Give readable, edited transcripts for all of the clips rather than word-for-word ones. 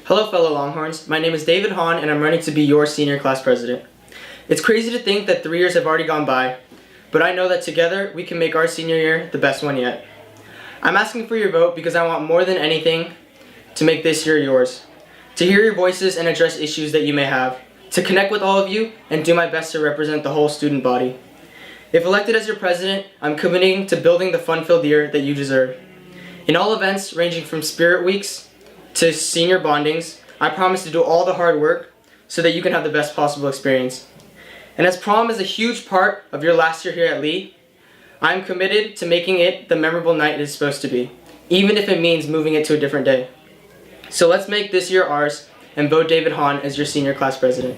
Hello fellow Longhorns, my name is David Hahn and I'm running to be your senior class president. It's crazy to think that 3 years have already gone by, but I know that together we can make our senior year the best one yet. I'm asking for your vote because I want more than anything to make this year yours. To hear your voices and address issues that you may have. To connect with all of you and do my best to represent the whole student body. If elected as your president, I'm committing to building the fun-filled year that you deserve. In all events ranging from spirit weeks to senior bondings, I promise to do all the hard work so that you can have the best possible experience. And as prom is a huge part of your last year here at Lee, I'm committed to making it the memorable night it is supposed to be, even if it means moving it to a different day. So let's make this year ours and vote David Hahn as your senior class president.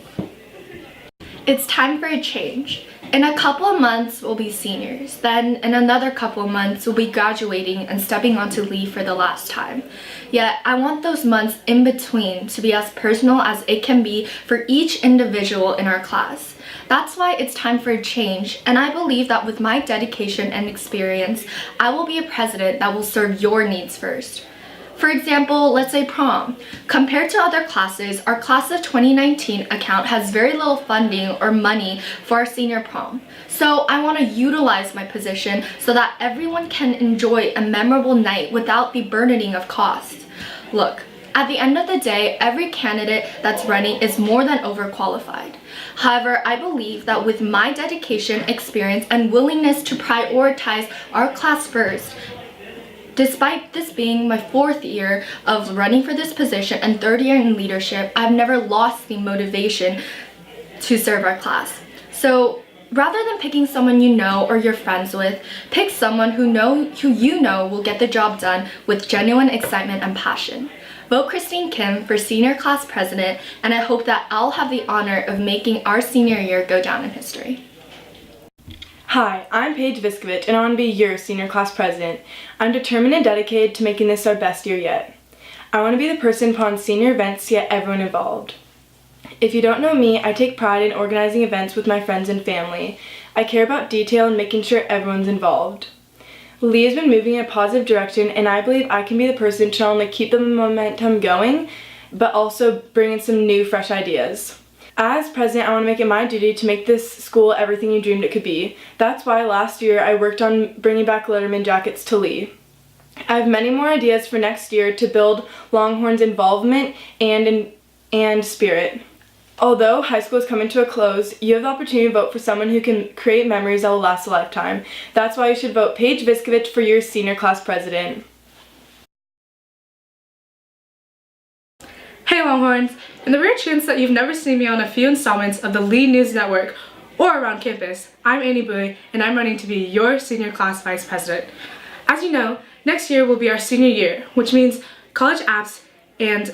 It's time for a change. In a couple of months, we'll be seniors. Then, in another couple of months, we'll be graduating and stepping onto leave for the last time. Yet, I want those months in between to be as personal as it can be for each individual in our class. That's why it's time for a change, and I believe that with my dedication and experience, I will be a president that will serve your needs first. For example, let's say prom. Compared to other classes, our class of 2019 account has very little funding or money for our senior prom. So I want to utilize my position so that everyone can enjoy a memorable night without the burdening of costs. Look, at the end of the day, every candidate that's running is more than overqualified. However, I believe that with my dedication, experience, and willingness to prioritize our class first, despite this being my 4th year of running for this position and 3rd year in leadership, I've never lost the motivation to serve our class. So rather than picking someone you know or you're friends with, pick someone who you know will get the job done with genuine excitement and passion. Vote Christine Kim for senior class president, and I hope that I'll have the honor of making our senior year go down in history. Hi, I'm Paige Viskovich and I want to be your senior class president. I'm determined and dedicated to making this our best year yet. I want to be the person put on senior events to get everyone involved. If you don't know me, I take pride in organizing events with my friends and family. I care about detail and making sure everyone's involved. Lee has been moving in a positive direction and I believe I can be the person to not only keep the momentum going, but also bring in some new, fresh ideas. As president, I want to make it my duty to make this school everything you dreamed it could be. That's why last year I worked on bringing back Letterman jackets to Lee. I have many more ideas for next year to build Longhorns' involvement and spirit. Although high school is coming to a close, you have the opportunity to vote for someone who can create memories that will last a lifetime. That's why you should vote Paige Viskovich for your senior class president. Hey Longhorns! In the rare chance that you've never seen me on a few installments of the Lee News Network or around campus, I'm Andie Pillsbury and I'm running to be your senior class vice president. As you know, next year will be our senior year, which means college apps and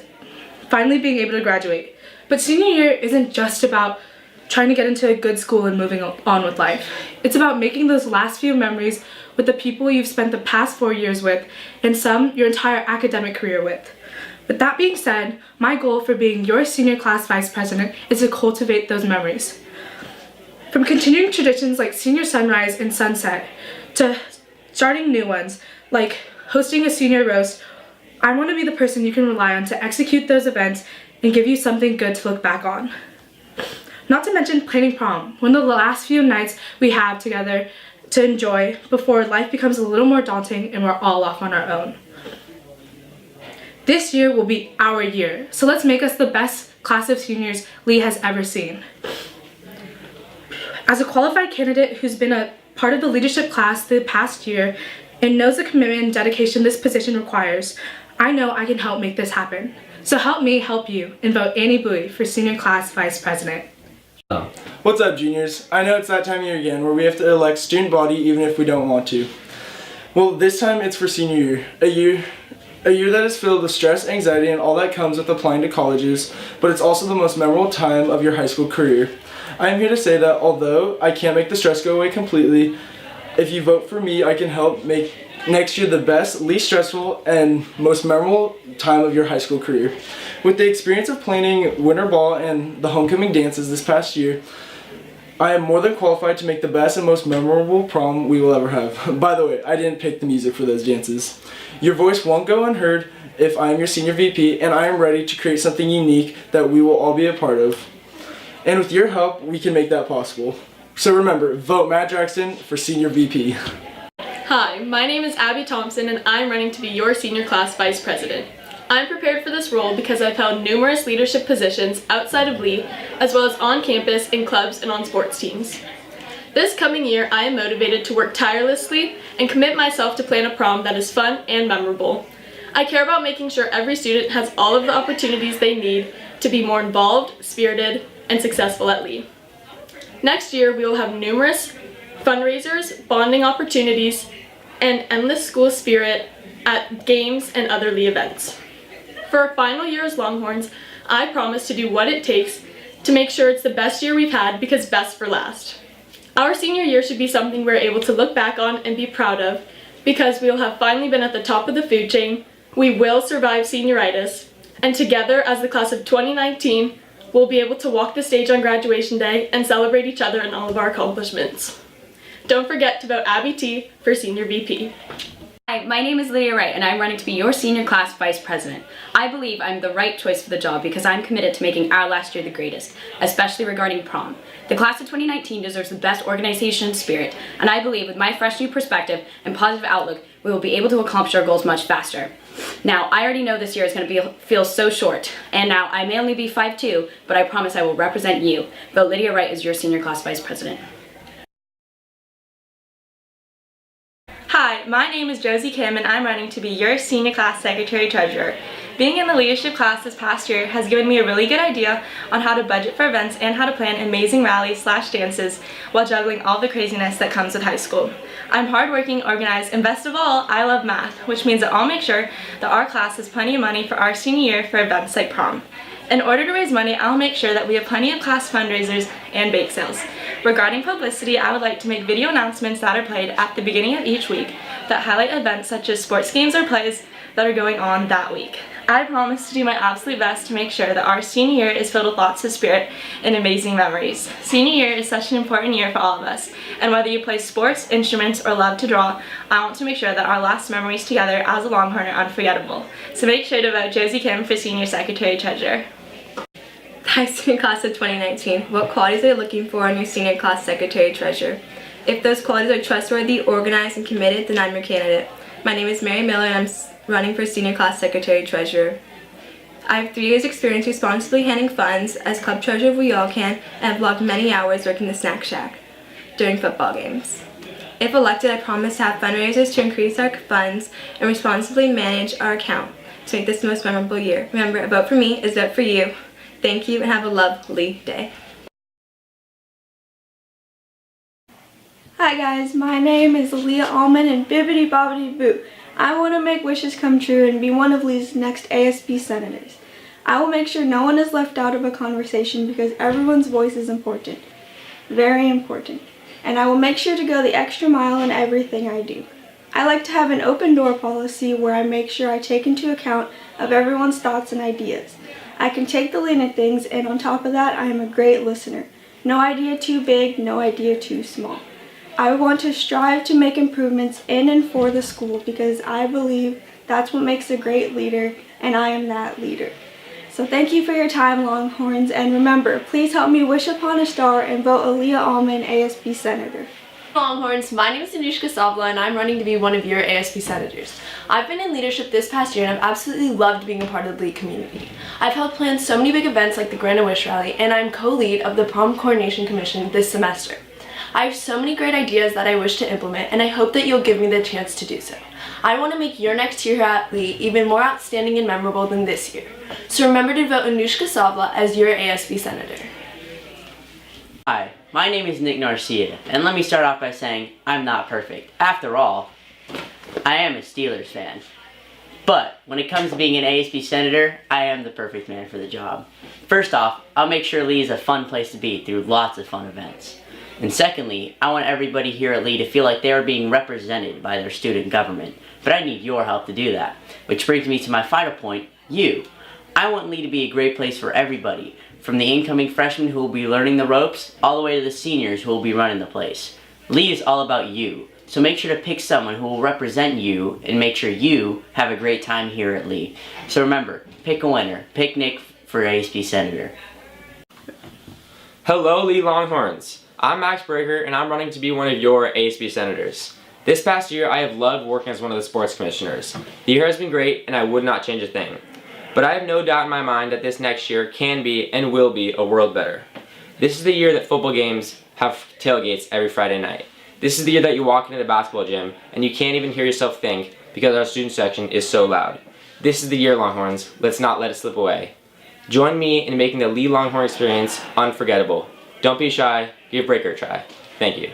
finally being able to graduate. But senior year isn't just about trying to get into a good school and moving on with life. It's about making those last few memories with the people you've spent the past 4 years with and some your entire academic career with. With that being said, my goal for being your senior class vice president is to cultivate those memories. From continuing traditions like senior sunrise and sunset to starting new ones like hosting a senior roast, I want to be the person you can rely on to execute those events and give you something good to look back on. Not to mention planning prom, one of the last few nights we have together to enjoy before life becomes a little more daunting and we're all off on our own. This year will be our year, so let's make us the best class of seniors Lee has ever seen. As a qualified candidate who's been a part of the leadership class the past year and knows the commitment and dedication this position requires, I know I can help make this happen. So help me help you and vote Andie Pillsbury for senior class vice president. What's up, juniors? I know it's that time of year again where we have to elect student body even if we don't want to. Well, this time it's for senior year. A year that is filled with stress, anxiety, and all that comes with applying to colleges, but it's also the most memorable time of your high school career. I am here to say that although I can't make the stress go away completely, if you vote for me, I can help make next year the best, least stressful, and most memorable time of your high school career. With the experience of planning winter ball and the homecoming dances this past year, I am more than qualified to make the best and most memorable prom we will ever have. By the way, I didn't pick the music for those dances. Your voice won't go unheard, if I am your senior VP, and I am ready to create something unique that we will all be a part of. And with your help, we can make that possible. So remember, vote Matt Draxton for senior VP. Hi, my name is Abbey Thompson and I'm running to be your senior class vice president. I'm prepared for this role because I've held numerous leadership positions outside of Lee, as well as on campus, in clubs, and on sports teams. This coming year, I am motivated to work tirelessly and commit myself to plan a prom that is fun and memorable. I care about making sure every student has all of the opportunities they need to be more involved, spirited, and successful at Lee. Next year, we will have numerous fundraisers, bonding opportunities, and endless school spirit at games and other Lee events. For our final year as Longhorns, I promise to do what it takes to make sure it's the best year we've had, because best for last. Our senior year should be something we're able to look back on and be proud of, because we will have finally been at the top of the food chain, we will survive senioritis, and together as the class of 2019, we'll be able to walk the stage on graduation day and celebrate each other and all of our accomplishments. Don't forget to vote Abby T for Senior VP. Hi, my name is Lydia Wright and I'm running to be your senior class vice president. I believe I'm the right choice for the job because I'm committed to making our last year the greatest, especially regarding prom. The class of 2019 deserves the best organization and spirit, and I believe with my fresh new perspective and positive outlook, we will be able to accomplish our goals much faster. Now, I already know this year is going to feel so short, and now I may only be 5'2", but I promise I will represent you. Vote Lydia Wright as your senior class vice president. Hi, my name is Josie Kim and I'm running to be your senior class secretary treasurer. Being in the leadership class this past year has given me a really good idea on how to budget for events and how to plan amazing rallies/dances while juggling all the craziness that comes with high school. I'm hardworking, organized, and best of all, I love math, which means that I'll make sure that our class has plenty of money for our senior year for events like prom. In order to raise money, I'll make sure that we have plenty of class fundraisers and bake sales. Regarding publicity, I would like to make video announcements that are played at the beginning of each week that highlight events such as sports games or plays that are going on that week. I promise to do my absolute best to make sure that our senior year is filled with lots of spirit and amazing memories. Senior year is such an important year for all of us, and whether you play sports, instruments, or love to draw, I want to make sure that our last memories together as a Longhorn are unforgettable. So make sure to vote Josie Kim for Senior Secretary Treasurer. Hi, senior class of 2019. What qualities are you looking for in your senior class secretary treasurer? If those qualities are trustworthy, organized, and committed, then I'm your candidate. My name is Mary Miller and I'm running for senior class secretary treasurer. I have 3 years experience responsibly handling funds as club treasurer of We All Can, and have logged many hours working the snack shack during football games. If elected, I promise to have fundraisers to increase our funds and responsibly manage our account to make this the most memorable year. Remember, a vote for me is a vote for you. Thank you and have a lovely day. Hi guys, my name is Aaliyah Allmon and bibbidi bobbidi boo. I want to make wishes come true and be one of Lee's next ASB senators. I will make sure no one is left out of a conversation because everyone's voice is important. Very important. And I will make sure to go the extra mile in everything I do. I like to have an open door policy where I make sure I take into account of everyone's thoughts and ideas. I can take the lead in things, and on top of that, I am a great listener. No idea too big, no idea too small. I want to strive to make improvements in and for the school because I believe that's what makes a great leader, and I am that leader. So thank you for your time, Longhorns, and remember, please help me wish upon a star and vote Aaliyah Allmon ASB Senator. Longhorns, my name is Anushka Savla and I'm running to be one of your ASB senators. I've been in leadership this past year and I've absolutely loved being a part of the Lee community. I've helped plan so many big events like the Grant a Wish Rally, and I'm co-lead of the Prom Coordination Commission this semester. I have so many great ideas that I wish to implement, and I hope that you'll give me the chance to do so. I want to make your next year at Lee even more outstanding and memorable than this year. So remember to vote Anushka Savla as your ASB senator. Hi, my name is Nick Norcia, and let me start off by saying I'm not perfect. After all, I am a Steelers fan. But when it comes to being an ASB senator, I am the perfect man for the job. First off, I'll make sure Lee is a fun place to be through lots of fun events. And secondly, I want everybody here at Lee to feel like they are being represented by their student government. But I need your help to do that. Which brings me to my final point, you. I want Lee to be a great place for everybody, from the incoming freshmen who will be learning the ropes, all the way to the seniors who will be running the place. Lee is all about you. So make sure to pick someone who will represent you and make sure you have a great time here at Lee. So remember, pick a winner. Pick Nick for ASB Senator. Hello, Lee Longhorns. I'm Max Braker, and I'm running to be one of your ASB Senators. This past year, I have loved working as one of the sports commissioners. The year has been great, and I would not change a thing. But I have no doubt in my mind that this next year can be and will be a world better. This is the year that football games have tailgates every Friday night. This is the year that you walk into the basketball gym and you can't even hear yourself think because our student section is so loud. This is the year, Longhorns. Let's not let it slip away. Join me in making the Lee Longhorn experience unforgettable. Don't be shy. Give Braker a try. Thank you.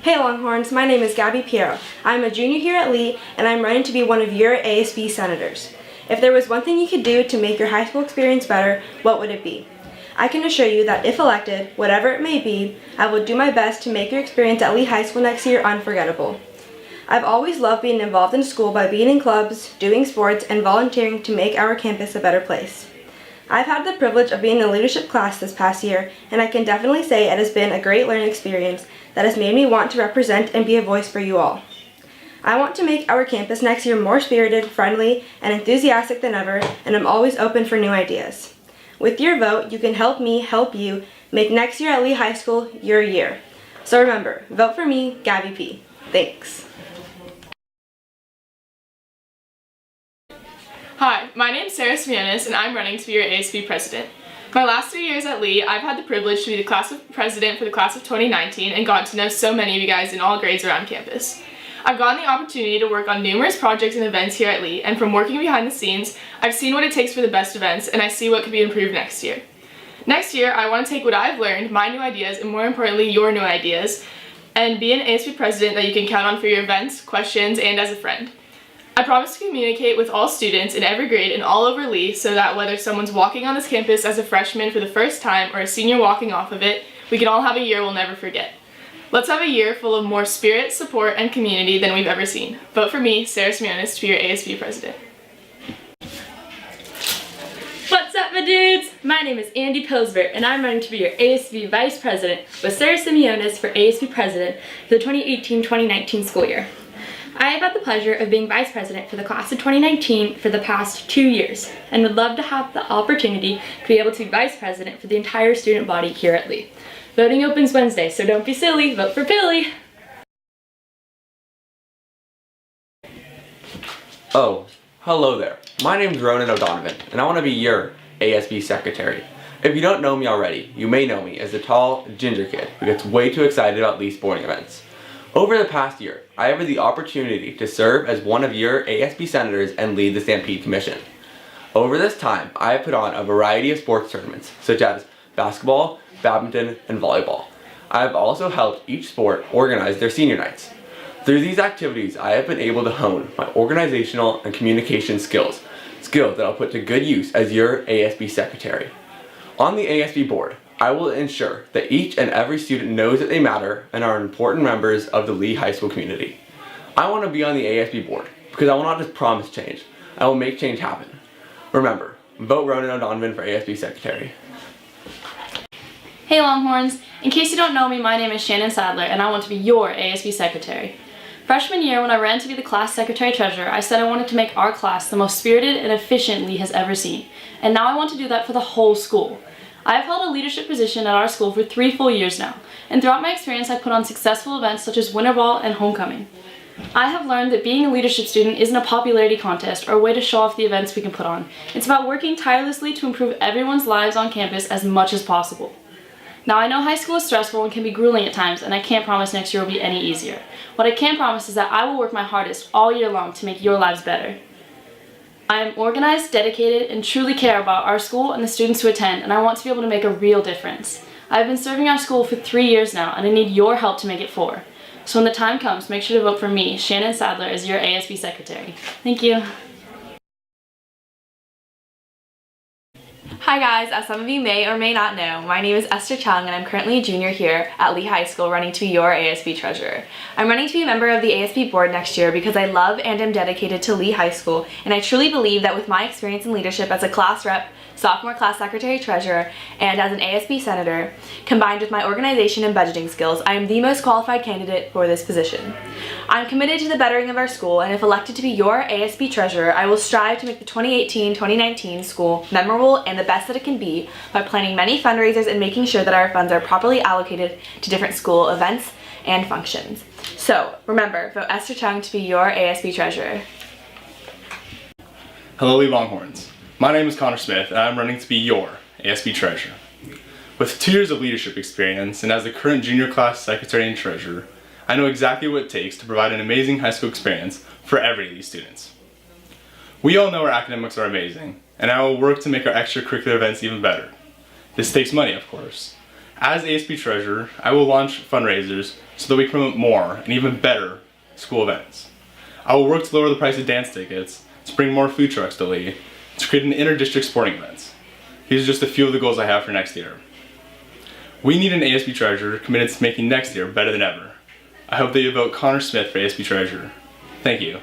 Hey Longhorns, my name is Gabby Piero. I'm a junior here at Lee and I'm running to be one of your ASB Senators. If there was one thing you could do to make your high school experience better, what would it be? I can assure you that if elected, whatever it may be, I will do my best to make your experience at Lee High School next year unforgettable. I've always loved being involved in school by being in clubs, doing sports, and volunteering to make our campus a better place. I've had the privilege of being in the leadership class this past year, and I can definitely say it has been a great learning experience that has made me want to represent and be a voice for you all. I want to make our campus next year more spirited, friendly, and enthusiastic than ever, and I'm always open for new ideas. With your vote, you can help me help you make next year at Lee High School your year. So remember, vote for me, Gabby P. Thanks. Hi, my name is Sarah Simionas, and I'm running to be your ASB president. My last 3 years at Lee, I've had the privilege to be the class president for the class of 2019 and gotten to know so many of you guys in all grades around campus. I've gotten the opportunity to work on numerous projects and events here at Lee, and from working behind the scenes, I've seen what it takes for the best events, and I see what could be improved next year. Next year, I want to take what I've learned, my new ideas, and more importantly, your new ideas, and be an ASB president that you can count on for your events, questions, and as a friend. I promise to communicate with all students in every grade and all over Lee so that whether someone's walking on this campus as a freshman for the first time or a senior walking off of it, we can all have a year we'll never forget. Let's have a year full of more spirit, support, and community than we've ever seen. Vote for me, Sarah Simionas, to be your ASB president. What's up, my dudes? My name is Andie Pillsbury, and I'm running to be your ASB Vice President with Sarah Simionas for ASB President for the 2018-2019 school year. I have had the pleasure of being Vice President for the class of 2019 for the past 2 years, and would love to have the opportunity to be able to be Vice President for the entire student body here at Lee. Voting opens Wednesday, so don't be silly, vote for Pilly! Oh, hello there. My name's Ronan O'Donovan, and I want to be your ASB Secretary. If you don't know me already, you may know me as the tall, ginger kid who gets way too excited about Lee sporting events. Over the past year, I have had the opportunity to serve as one of your ASB Senators and lead the Stampede Commission. Over this time, I have put on a variety of sports tournaments, such as basketball, badminton, and volleyball. I have also helped each sport organize their senior nights. Through these activities, I have been able to hone my organizational and communication skills that I'll put to good use as your ASB Secretary. On the ASB board, I will ensure that each and every student knows that they matter and are important members of the Lee High School community. I want to be on the ASB board because I will not just promise change, I will make change happen. Remember, vote Ronan O'Donovan for ASB Secretary. Hey Longhorns, in case you don't know me, my name is Shannon Sadler and I want to be your ASB Secretary. Freshman year, when I ran to be the class secretary-treasurer, I said I wanted to make our class the most spirited and efficient Lee has ever seen. And now I want to do that for the whole school. I have held a leadership position at our school for 3 full years now, and throughout my experience I've put on successful events such as Winter Ball and Homecoming. I have learned that being a leadership student isn't a popularity contest or a way to show off the events we can put on. It's about working tirelessly to improve everyone's lives on campus as much as possible. Now I know high school is stressful and can be grueling at times, and I can't promise next year will be any easier. What I can promise is that I will work my hardest all year long to make your lives better. I am organized, dedicated, and truly care about our school and the students who attend, and I want to be able to make a real difference. I've been serving our school for 3 years now, and I need your help to make it 4. So when the time comes, make sure to vote for me, Shannon Sadler, as your ASB Secretary. Thank you. Hi guys, as some of you may or may not know, my name is Esther Chung and I'm currently a junior here at Lee High School running to be your ASB treasurer. I'm running to be a member of the ASB board next year because I love and am dedicated to Lee High School, and I truly believe that with my experience in leadership as a class rep, sophomore class secretary treasurer, and as an ASB senator, combined with my organization and budgeting skills, I am the most qualified candidate for this position. I'm committed to the bettering of our school, and if elected to be your ASB treasurer, I will strive to make the 2018-2019 school memorable and the best that it can be by planning many fundraisers and making sure that our funds are properly allocated to different school events and functions. So remember, vote Esther Chung to be your ASB treasurer. Hello, Lee Longhorns. My name is Connor Smith, and I'm running to be your ASB treasurer. With 2 years of leadership experience and as the current junior class secretary and treasurer, I know exactly what it takes to provide an amazing high school experience for every of these students. We all know our academics are amazing, and I will work to make our extracurricular events even better. This takes money, of course. As ASB treasurer, I will launch fundraisers so that we can promote more and even better school events. I will work to lower the price of dance tickets, to bring more food trucks to Lee, to create an inter-district sporting events. These are just a few of the goals I have for next year. We need an ASB treasurer committed to making next year better than ever. I hope that you vote Connor Smith for ASB treasurer. Thank you.